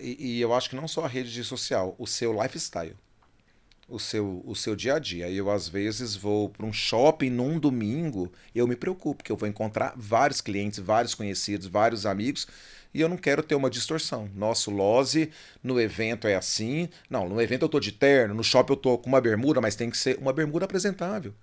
e eu acho que não só a rede social, o seu lifestyle, o seu dia a dia. Eu, às vezes, vou para um shopping num domingo e eu me preocupo, porque eu vou encontrar vários clientes, vários conhecidos, vários amigos, e eu não quero ter uma distorção. Nosso Lose, no evento é assim. Não, no evento eu tô de terno, no shopping eu tô com uma bermuda, mas tem que ser uma bermuda apresentável.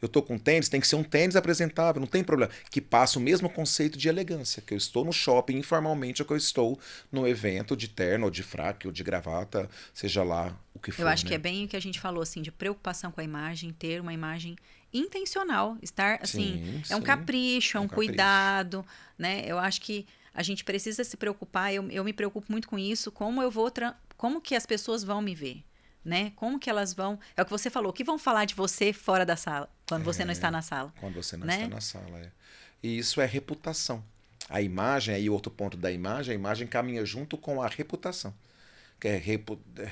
Eu tô com tênis, tem que ser um tênis apresentável, não tem problema. Que passa o mesmo conceito de elegância, que eu estou no shopping informalmente ou que eu estou no evento de terno, ou de fraque, ou de gravata, seja lá o que for.
Eu acho que
né?
é bem o que a gente falou, assim, de preocupação com a imagem, ter uma imagem intencional, estar, assim,
Sim,
é um
sim.
capricho, é
É um
um
capricho.
cuidado, né? Eu acho que a gente precisa se preocupar, eu me preocupo muito com isso, como que as pessoas vão me ver, né? Como que elas vão, é o que você falou, o que vão falar de você fora da sala, quando você não está na sala,
Quando você não está
né?
na sala. E isso é reputação. A imagem, aí outro ponto da imagem, a imagem caminha junto com a reputação. Que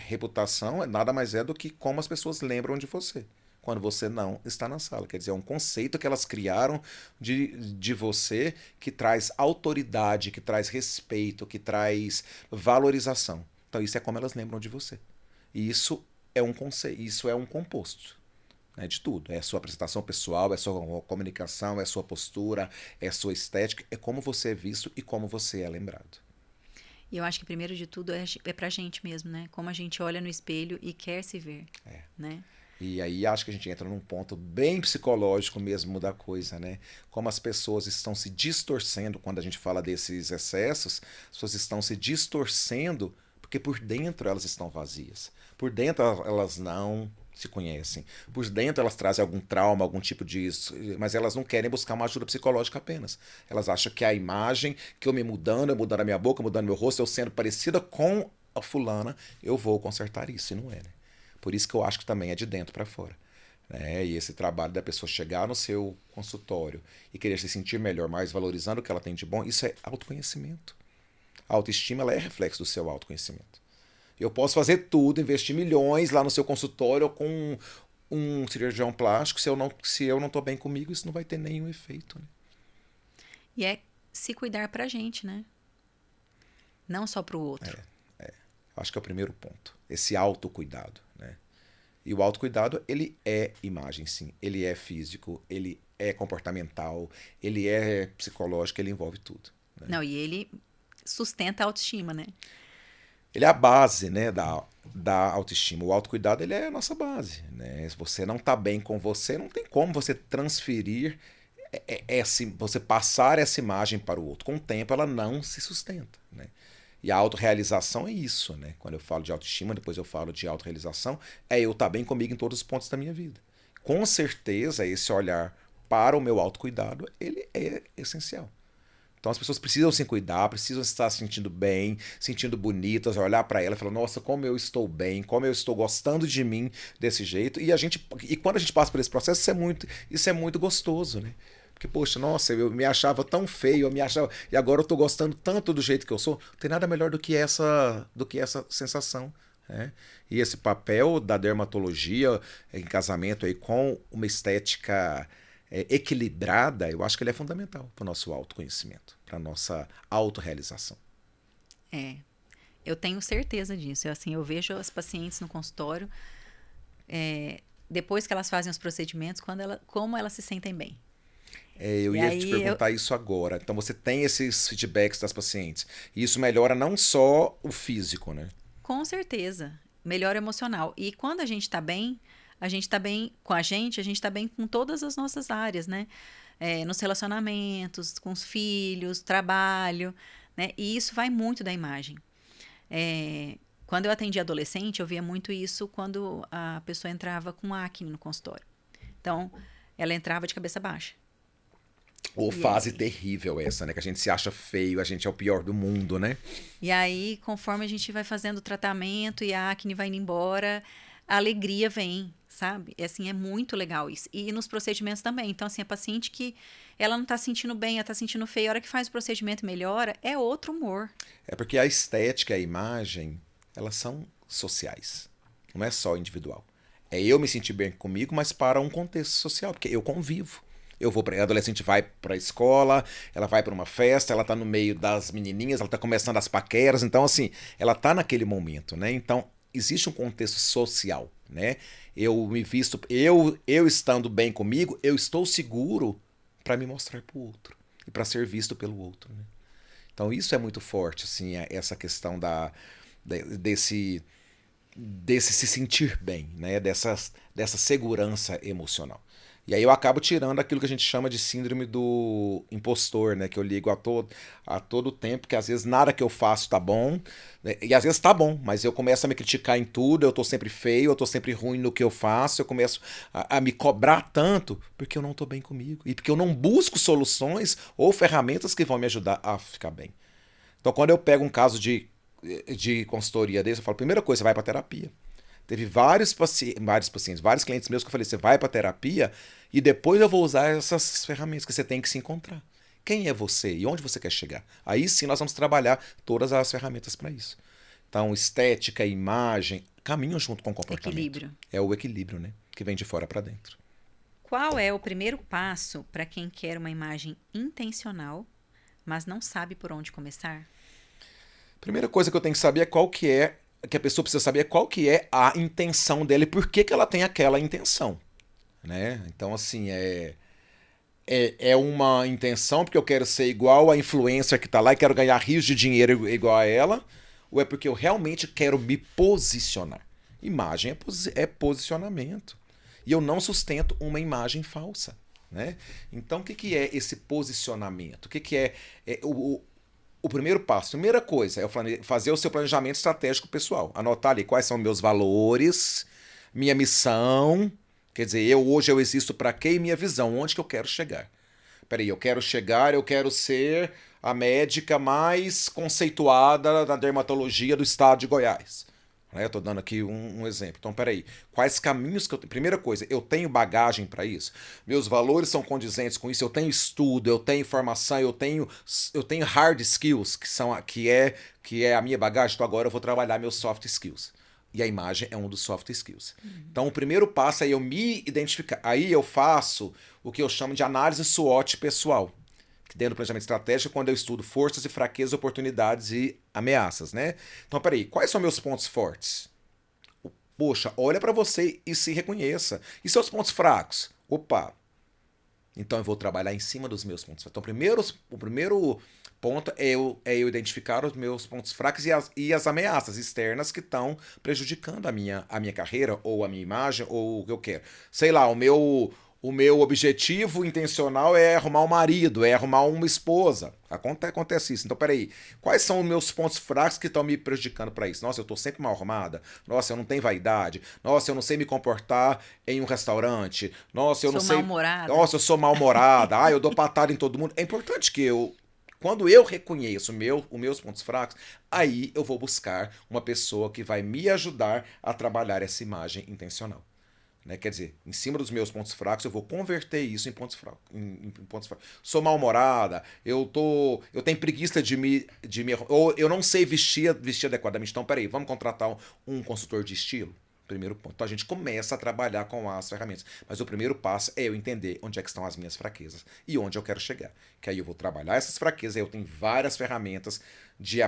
reputação nada mais é do que como as pessoas lembram de você quando você não está na sala. Quer dizer, é um conceito que elas criaram de você que traz autoridade, que traz respeito, que traz valorização. Então isso é como elas lembram de você. E isso é um conceito, isso é um composto. Né, de tudo. É a sua apresentação pessoal, é a sua comunicação, é a sua postura, é a sua estética, é como você é visto e como você é lembrado.
E eu acho que primeiro de tudo é pra gente mesmo, né? Como a gente olha no espelho e quer se ver, né?
E aí acho que a gente entra num ponto bem psicológico mesmo da coisa, né? Como as pessoas estão se distorcendo quando a gente fala desses excessos, as pessoas estão se distorcendo porque por dentro elas estão vazias. Por dentro elas não se conhecem. Por dentro elas trazem algum trauma, algum tipo de... Mas elas não querem buscar uma ajuda psicológica apenas. Elas acham que a imagem, que eu me mudando, eu mudando a minha boca, mudando meu rosto, eu sendo parecida com a fulana, eu vou consertar isso. E não é, né? Por isso que eu acho que também é de dentro para fora. Né? E esse trabalho da pessoa chegar no seu consultório e querer se sentir melhor, mais valorizando o que ela tem de bom, isso é autoconhecimento. A autoestima ela é reflexo do seu autoconhecimento. Eu posso fazer tudo, investir milhões lá no seu consultório com um cirurgião plástico, se eu não estou bem comigo, isso não vai ter nenhum efeito. Né?
E é se cuidar pra gente, né? Não só pro outro.
Acho que é o primeiro ponto. Esse autocuidado. Né? E o autocuidado, ele é imagem, sim. Ele é físico, ele é comportamental, ele é psicológico, ele envolve tudo. Né?
Não, e ele sustenta a autoestima, né?
ele é a base, né, da autoestima. O autocuidado, ele é a nossa base, né? Se você não está bem com você, não tem como você transferir você passar essa imagem para o outro. Com o tempo, ela não se sustenta, né? E a autorrealização é isso, né? Quando eu falo de autoestima, depois eu falo de autorrealização, é eu estar bem comigo em todos os pontos da minha vida. Com certeza, esse olhar para o meu autocuidado, ele é essencial. Então as pessoas precisam se cuidar, precisam estar se sentindo bem, sentindo bonitas, olhar para ela e falar, nossa, como eu estou bem, como eu estou gostando de mim desse jeito. E quando a gente passa por esse processo, isso é muito gostoso, né? Porque, poxa, nossa, eu me achava tão feio, eu me achava, e agora eu estou gostando tanto do jeito que eu sou. Não tem nada melhor do que essa sensação, né? E esse papel da dermatologia em casamento aí com uma estética equilibrada, eu acho que ele é fundamental para o nosso autoconhecimento, para a nossa autorrealização.
É, eu tenho certeza disso. Eu vejo as pacientes no consultório, depois que elas fazem os procedimentos, como elas se sentem bem.
Eu
E
ia te
aí,
perguntar isso agora. Então você tem esses feedbacks das pacientes. E isso melhora não só o físico, né?
com certeza, melhora emocional. E quando a gente tá bem com a gente tá bem com todas as nossas áreas, né? Nos relacionamentos, com os filhos, trabalho, né? E isso vai muito da imagem. É, quando eu atendi adolescente, eu via muito isso quando a pessoa entrava com acne no consultório. Então, ela entrava de cabeça baixa.
Ou
E
fase
aí,
terrível essa, né? Que a gente se acha feio, a gente é o pior do mundo, né?
conforme a gente vai fazendo o tratamento e a acne vai indo embora, a alegria vem, sabe? É muito legal isso. E nos procedimentos também. Então, assim, a paciente que ela não tá sentindo bem, ela tá sentindo feio, a hora que faz o procedimento e melhora, é outro humor.
É porque a estética e a imagem, elas são sociais. Não é só individual. É eu me sentir bem comigo, mas para um contexto social, porque eu convivo. A adolescente vai para a escola, ela vai para uma festa, ela tá no meio das menininhas, ela tá começando as paqueras, então assim, ela tá naquele momento, né? Então, existe um contexto social, né? Eu me visto, eu estando bem comigo, eu estou seguro para me mostrar para o outro e para ser visto pelo outro, né? Então isso é muito forte, assim, essa questão desse se sentir bem, né? Dessa segurança emocional. E aí eu acabo tirando aquilo que a gente chama de síndrome do impostor, né? Que eu ligo a todo tempo, que às vezes nada que eu faço tá bom, né? E às vezes tá bom, mas eu começo a me criticar em tudo, eu tô sempre feio, eu tô sempre ruim no que eu faço, eu começo a me cobrar tanto porque eu não tô bem comigo. E porque eu não busco soluções ou ferramentas que vão me ajudar a ficar bem. Então, quando eu pego um caso de consultoria desse, eu falo, primeira coisa, você vai para terapia. Teve vários pacientes, vários clientes meus que eu falei, você vai para terapia e depois eu vou usar essas ferramentas que você tem que se encontrar. Quem é você e onde você quer chegar? Aí sim nós vamos trabalhar todas as ferramentas para isso. Então, estética, imagem, caminham junto com o comportamento.
Equilíbrio.
É o equilíbrio, né? Que vem de fora para dentro.
Qual é o primeiro passo para quem quer uma imagem intencional, mas não sabe por onde começar?
Primeira coisa que eu tenho que saber é que a pessoa precisa saber qual que é a intenção dela e por que que ela tem aquela intenção, né? Então, assim, é uma intenção porque eu quero ser igual a influencer que tá lá e quero ganhar rios de dinheiro igual a ela, ou é porque eu realmente quero me posicionar? Imagem é posicionamento. E eu não sustento uma imagem falsa, né? Então, o que que é esse posicionamento? O que que o primeiro passo? Primeira coisa é fazer o seu planejamento estratégico pessoal. Anotar ali quais são meus valores, minha missão. Quer dizer, hoje eu existo para quê e minha visão, onde que eu quero chegar. Peraí, eu quero ser a médica mais conceituada da dermatologia do estado de Goiás. Né? Eu tô dando aqui um exemplo. Então, peraí, quais caminhos que eu tenho? Primeira coisa, eu tenho bagagem para isso? Meus valores são condizentes com isso? Eu tenho estudo, eu tenho formação, eu tenho hard skills, que é a minha bagagem, então agora eu vou trabalhar meus soft skills. E a imagem é um dos soft skills. Então, o primeiro passo é eu me identificar. Aí eu faço o que eu chamo de análise SWOT pessoal. Que dentro do planejamento estratégico, quando eu estudo forças e fraquezas, oportunidades e ameaças, né? Então, peraí, quais são meus pontos fortes? Poxa, olha para você e se reconheça. E seus pontos fracos? Opa, Então eu vou trabalhar em cima dos meus pontos. Então o primeiro ponto é eu identificar os meus pontos fracos e as ameaças externas que estão prejudicando a minha carreira, ou a minha imagem, ou o que eu quero. Sei lá, o meu objetivo intencional é arrumar um marido, é arrumar uma esposa. Acontece isso. Então, peraí, quais são os meus pontos fracos que estão me prejudicando para isso? Nossa, eu tô sempre mal arrumada. Nossa, eu não tenho vaidade. Nossa, eu não sei me comportar em um restaurante. Nossa, eu não sei...
mal-humorada.
Nossa, eu sou mal-humorada. Eu dou patada em todo mundo. É importante que quando eu reconheço os meus pontos fracos, aí eu vou buscar uma pessoa que vai me ajudar a trabalhar essa imagem intencional. Né? Quer dizer, em cima dos meus pontos fracos, eu vou converter isso em pontos fracos. Em pontos fracos. Sou mal-humorada, eu tenho preguiça ou eu não sei vestir adequadamente. Então, peraí, vamos contratar um consultor de estilo? Primeiro ponto. Então a gente começa a trabalhar com as ferramentas. Mas o primeiro passo é eu entender onde é que estão as minhas fraquezas e onde eu quero chegar. Que aí eu vou trabalhar essas fraquezas, aí eu tenho várias ferramentas e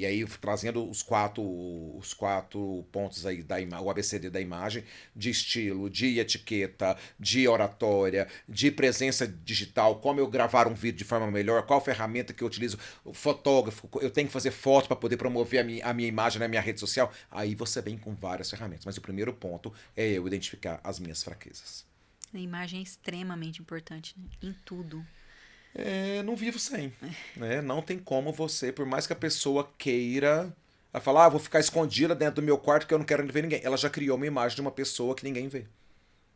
aí trazendo os quatro pontos aí o ABCD da imagem, de estilo, de etiqueta, de oratória, de presença digital, como eu gravar um vídeo de forma melhor, qual ferramenta que eu utilizo, o fotógrafo, eu tenho que fazer foto para poder promover a minha imagem na minha rede social. Aí você vem com várias ferramentas, mas o primeiro ponto é eu identificar as minhas fraquezas.
A imagem é extremamente importante, né? Em tudo.
Não vivo sem. Né? Não tem como você, por mais que a pessoa queira, ela falar, vou ficar escondida dentro do meu quarto que eu não quero ver ninguém. Ela já criou uma imagem de uma pessoa que ninguém vê.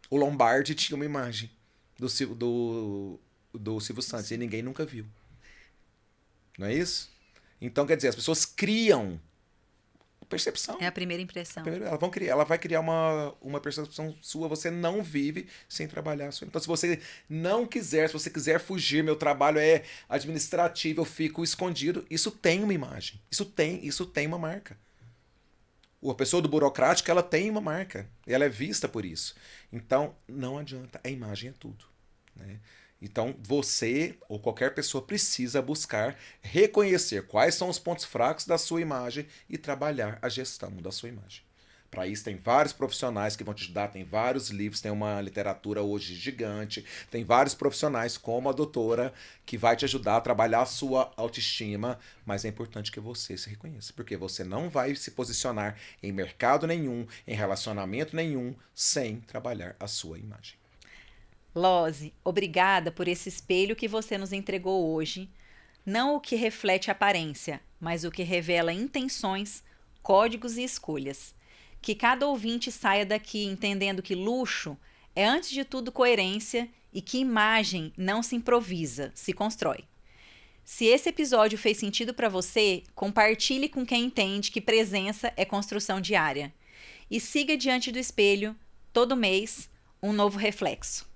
O Lombardi tinha uma imagem do Silvio Santos e ninguém nunca viu. Não é isso? Então, quer dizer, as pessoas criam percepção.
É a primeira impressão.
Ela vai criar uma percepção sua. Você não vive sem trabalhar a sua. Então, se você não quiser, se você quiser fugir, meu trabalho é administrativo, eu fico escondido. Isso tem uma imagem. Isso tem uma marca. A pessoa do burocrático, ela tem uma marca. E ela é vista por isso. Então, não adianta. A imagem é tudo. Né? Então, você ou qualquer pessoa precisa buscar reconhecer quais são os pontos fracos da sua imagem e trabalhar a gestão da sua imagem. Para isso, tem vários profissionais que vão te ajudar, tem vários livros, tem uma literatura hoje gigante, tem vários profissionais como a doutora que vai te ajudar a trabalhar a sua autoestima, mas é importante que você se reconheça, porque você não vai se posicionar em mercado nenhum, em relacionamento nenhum, sem trabalhar a sua imagem.
Lose, obrigada por esse espelho que você nos entregou hoje. Não o que reflete aparência, mas o que revela intenções, códigos e escolhas. Que cada ouvinte saia daqui entendendo que luxo é, antes de tudo, coerência e que imagem não se improvisa, se constrói. Se esse episódio fez sentido para você, compartilhe com quem entende que presença é construção diária. E siga diante do espelho, todo mês, um novo reflexo.